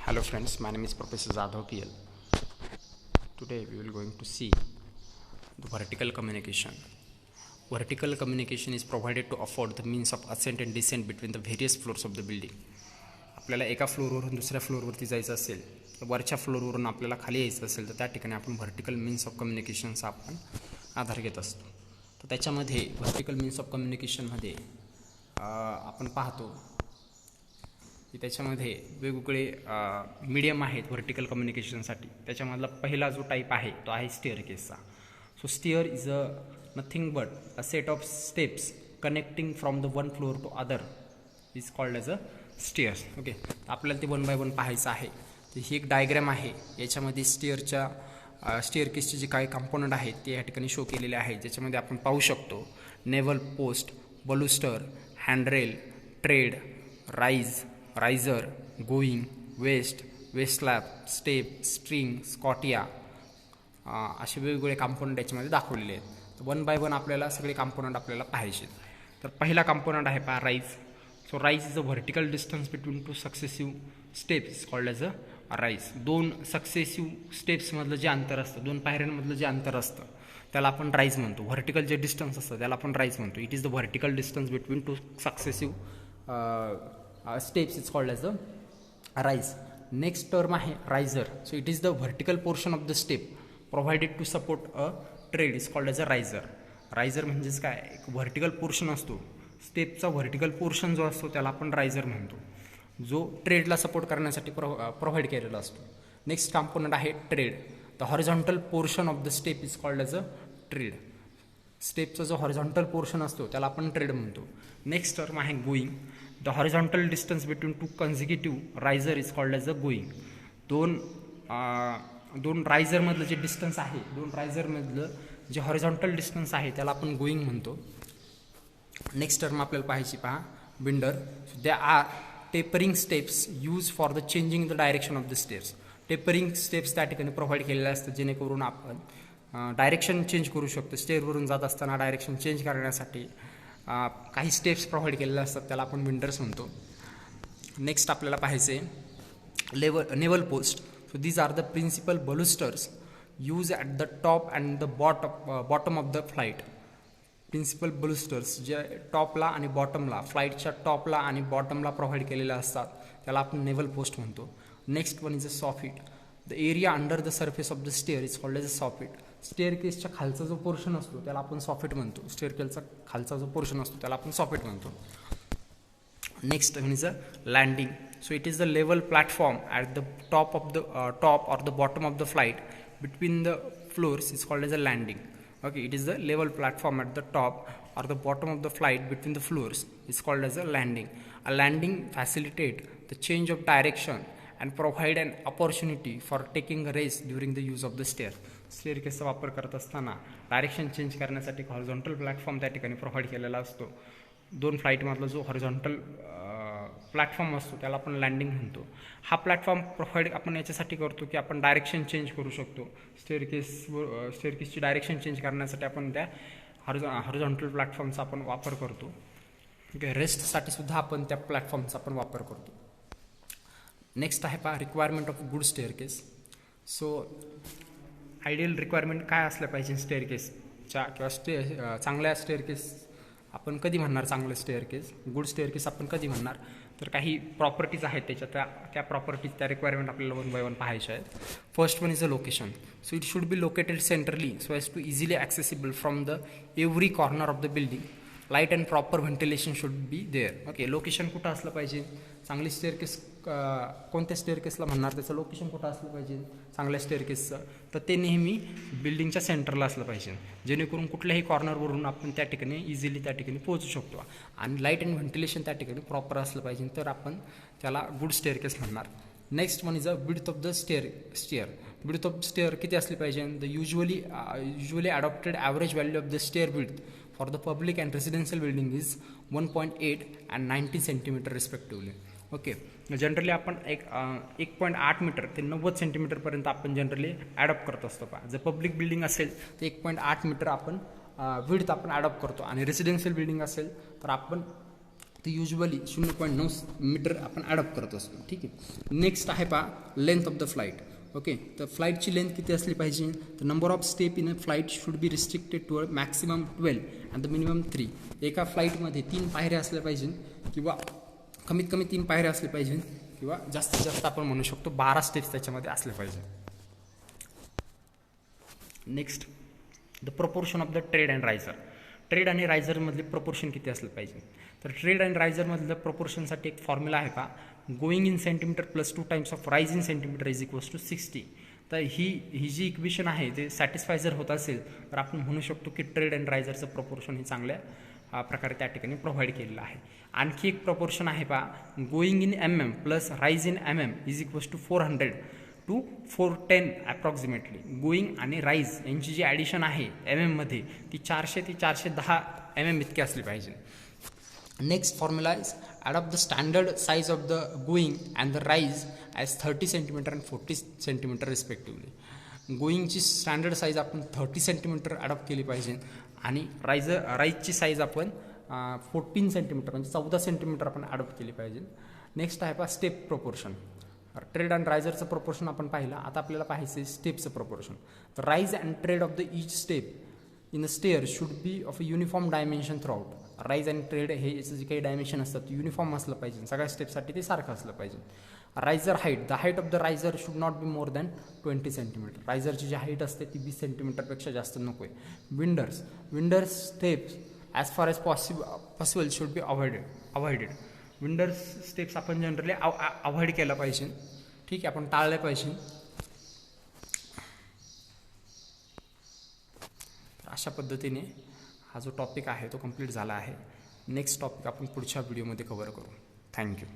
Hello friends, my name is Professor Jadhav PL. Today we will going to see the vertical communication. Vertical communication is provided to afford the means of ascent and descent between the various floors of the building. आपल्याला एका फ्लोअरवरून दुसऱ्या फ्लोअरवरती जायचं असेल, वरच्या फ्लोअरवरून आपल्याला खाली यायचं असेल, तर त्या ठिकाणी आपण व्हर्टिकल मीन्स ऑफ कम्युनिकेशनचा आपण आधार घेत असतो. तर त्याच्यामध्ये व्हर्टिकल मीन्स ऑफ कम्युनिकेशनमध्ये आपण पाहतो की त्याच्यामध्ये वेगवेगळे मीडियम आहेत व्हर्टिकल कम्युनिकेशनसाठी. त्याच्यामधला पहिला जो टाईप आहे तो आहे स्टेअर केसचा. So stair is nothing but a set of steps connecting from the one floor to other is called as a stairs. Okay, आपल्याला ते 1 बाय 1 पाहायचं आहे. तर ही एक डायग्रॅम आहे. याच्यामध्ये स्टेअर केसचे जे काही कंपोनंट आहेत ते या ठिकाणी शो केलेले आहेत, ज्याच्यामध्ये आपण पाहू शकतो newel post, baluster, handrail, tread, riser, going, waist slab, step, string, scotia असे वेगवेगळे कंपोनंट याच्यामध्ये दाखवलेले आहेत. तर 1 बाय 1 आपल्याला सगळे कंपोनंट आपल्याला पाहायचे. तर पहिला कंपोनंट आहे पहा rise. So rise is a vertical distance between 2 successive steps called as a rise. 2 successive स्टेप्समधलं जे अंतर असतं, 2 पायऱ्यांमधलं जे अंतर असतं त्याला आपण राईज म्हणतो. व्हर्टिकल जे डिस्टन्स असतं त्याला आपण राईज म्हणतो. It is the vertical distance between 2 successive steps is called as a rise. Next term आहे riser. So it is the vertical portion of the step provided to support a tread is called as a riser. Riser म्हणजेच काय, एक vertical portion असतो स्टेपचा. Vertical portion जो असतो त्याला आपण riser म्हणतो, जो ट्रेडला सपोर्ट करण्यासाठी प्रोव्हाइड केलेला असतो. नेक्स्ट कंपोनंट आहे tread. The horizontal portion of the step is called as a tread. स्टेपचा जो हॉरिझॉन्टल पोर्शन असतो त्याला आपण ट्रेड म्हणतो. नेक्स्ट टर्म आहे going. The horizontal distance between 2 consecutive riser is called as a going. दोन रायझरमधलं जे डिस्टन्स आहे, 2 रायझरमधलं जे हॉरिझॉन्टल डिस्टन्स आहे त्याला आपण गोईंग म्हणतो. नेक्स्ट टर्म आपल्याला पाहायची पहा binder. They are tapering steps use for the changing the direction of the stairs. Tapering steps त्या ठिकाणी प्रोव्हाइड केलेल्या असतात, जेणेकरून आपण डायरेक्शन चेंज करू शकतो. स्टेअरवरून जात असताना डायरेक्शन चेंज करण्यासाठी काही स्टेप्स प्रोव्हाइड केलेल्या असतात, त्याला आपण विंडर्स म्हणतो. नेक्स्ट आपल्याला पाहायचे newel post. So these are the principal balusters use at the top and the bottom of the flight. Principal balusters जे टॉपला आणि बॉटमला, फ्लाईटच्या टॉपला आणि बॉटमला प्रोव्हाइड केलेले असतात, त्याला आपण नेवल पोस्ट म्हणतो. Next one is a soffit. The area under the surface of the stair is called as a soffit. Stair केसच्या खालचा जो पोर्शन असतो त्याला आपण सॉफिट म्हणतो. स्टेअर केसचा खालचा जो पोर्शन असतो त्याला आपण सॉफिट म्हणतो. Next one is a landing. So it is the level platform at the top or the bottom of the flight between the flowers is called as a landing. Okay, it is the level platform at the top or the bottom of the flight between the floors is called as a landing. A landing facilitate the change of direction and provide an opportunity for taking a rest during the use of the stair. स्टेअरकेसचा वापर करत असताना direction change करण्यासाठी horizontal platform त्या ठिकाणी provide केलेला असतो. 2 फ्लाईटमधला जो horizontal platform असतो त्याला आपण लँडिंग म्हणतो. हा प्लॅटफॉर्म प्रोव्हाइड आपण याच्यासाठी करतो की आपण डायरेक्शन चेंज करू शकतो. स्टेअरकेसची डायरेक्शन चेंज करण्यासाठी आपण त्या हॉरिझॉन्टल प्लॅटफॉर्मचा आपण वापर करतो. ओके, रेस्टसाठी सुद्धा आपण त्या प्लॅटफॉर्मचा आपण वापर करतो. नेक्स्ट आहे पहा requirement of good staircase. So ideal requirement काय असलं पाहिजे स्टेअरकेसच्या, किंवा चांगल्या स्टेअरकेस आपण कधी म्हणणार चांगलं स्टेअरकेस, गुड स्टेअरकेस आपण कधी म्हणणार. तर काही प्रॉपर्टीज आहेत त्याच्या, त्या प्रॉपर्टीज, त्या रिक्वायरमेंट आपल्याला 1 बाय 1 पाहायच्या आहेत. First one is a location. So it should be located centrally so as to easily accessible from the every corner of the building. Light and proper ventilation should be there. Okay, location कुठं असलं पाहिजे, चांगली staircase कोणत्या स्टेअरकेसला म्हणणार, त्याचं location कुठं असलं पाहिजे चांगल्या स्टेअरकेसचं, तर ते नेहमी बिल्डिंगच्या सेंटरला असलं पाहिजे, जेणेकरून कुठल्याही कॉर्नरवरून आपण त्या ठिकाणी इझिली त्या ठिकाणी पोहोचू शकतो. आणि लाईट अँड व्हेंटिलेशन त्या ठिकाणी प्रॉपर असलं पाहिजे, तर आपण त्याला गुड स्टेअरकेस म्हणणार. Next one is a width of the stair. Width of stair किती असली पाहिजे. The usually adopted average value of the stair width for the public and residential building is 1.8 and 90 centimetre respectively. Okay, generally आपण 1.8 metre ते 90 सेंटीमीटरपर्यंत आपण generally adopt करत असतो. पहा, जर पब्लिक बिल्डिंग असेल तर 1.8 मीटर आपण विड्थ आपण ॲडॉप्ट करतो, आणि रेसिडेन्शियल बिल्डिंग असेल तर आपण तर युजली 0.9 मीटर आपण ॲडॉप्ट करत असतो. ठीक आहे. नेक्स्ट आहे पहा length of the flight. Okay, तर फ्लाईटची लेंथ किती असली पाहिजे, तर number of step in a flight should be restricted to a maximum 12 and the minimum 3. एका फ्लाईटमध्ये 3 पायऱ्या असल्या पाहिजे किंवा कमीत कमी 3 पायऱ्या असल्या पाहिजे किंवा जास्तीत जास्त आपण म्हणू शकतो 12 स्टेप्स त्याच्यामध्ये असल्या पाहिजे. Next the proportion of the trade and riser. Trade आणि रायझरमधले प्रपोर्शन किती असलं पाहिजे, तर ट्रेड अँड रायझरमधलं प्रपोर्शनसाठी एक फॉर्म्युला आहे का, going in centimeter plus 2 times of rise in centimeter is equals to 60. तर ही जी इक्वेशन आहे ते सॅटिस्फाय जर होत असेल तर आपण म्हणू शकतो की ट्रेड अँड रायझरचं प्रपोर्शन हे चांगल्या प्रकारे त्या ठिकाणी प्रोव्हाइड केलेलं आहे. आणखी एक प्रपोर्शन आहे पहा, going in MM plus rise in MM is equals to 400 to 410 approximately. Going आणि राईज यांची जी ॲडिशन आहे MM मध्ये ती 400 ते 410 MM इतकी असली पाहिजे. Next formula is adopt the standard size of the going and the rise as 30 centimetre and 40 centimetre respectively. गोईंगची स्टँडर्ड साईज आपण 30 सेंटीमीटर ॲडॉप्ट केली पाहिजे आणि राईजची साईज आपण 14 सेंटीमीटर म्हणजे 14 सेंटीमीटर आपण ॲडॉप्ट केली पाहिजे. नेक्स्ट आहे पहा स्टेप प्रपोर्शन. ट्रेड अँड रायझरचं प्रपोर्शन आपण पाहिलं, आता आपल्याला पाहायचं आहे स्टेपचं प्रपोर्शन. तर rise and tread of the each step in a stair should be of a uniform dimension throughout. Rise and tread हे याचं जे काही डायमेन्शन असतात युनिफॉर्म असलं पाहिजे, सगळ्या स्टेपसाठी ते सारखं असलं पाहिजे. Riser height, the height of the riser should not be more than 20 centimetre. रायझरची जी हाईट असते ती 20 सेंटीमीटरपेक्षा जास्त नको आहे. Winders steps as far as possible should be avoided. Winders steps आपण जनरली अवॉइड केला पाहिजे. ठीक आहे, आपण टाळले पाहिजे. अशा पद्धतीने हा जो टॉपिक आहे तो कंप्लीट झाला आहे. नेक्स्ट टॉपिक आपण पुढच्या व्हिडिओमध्ये कव्हर करू. थँक्यू.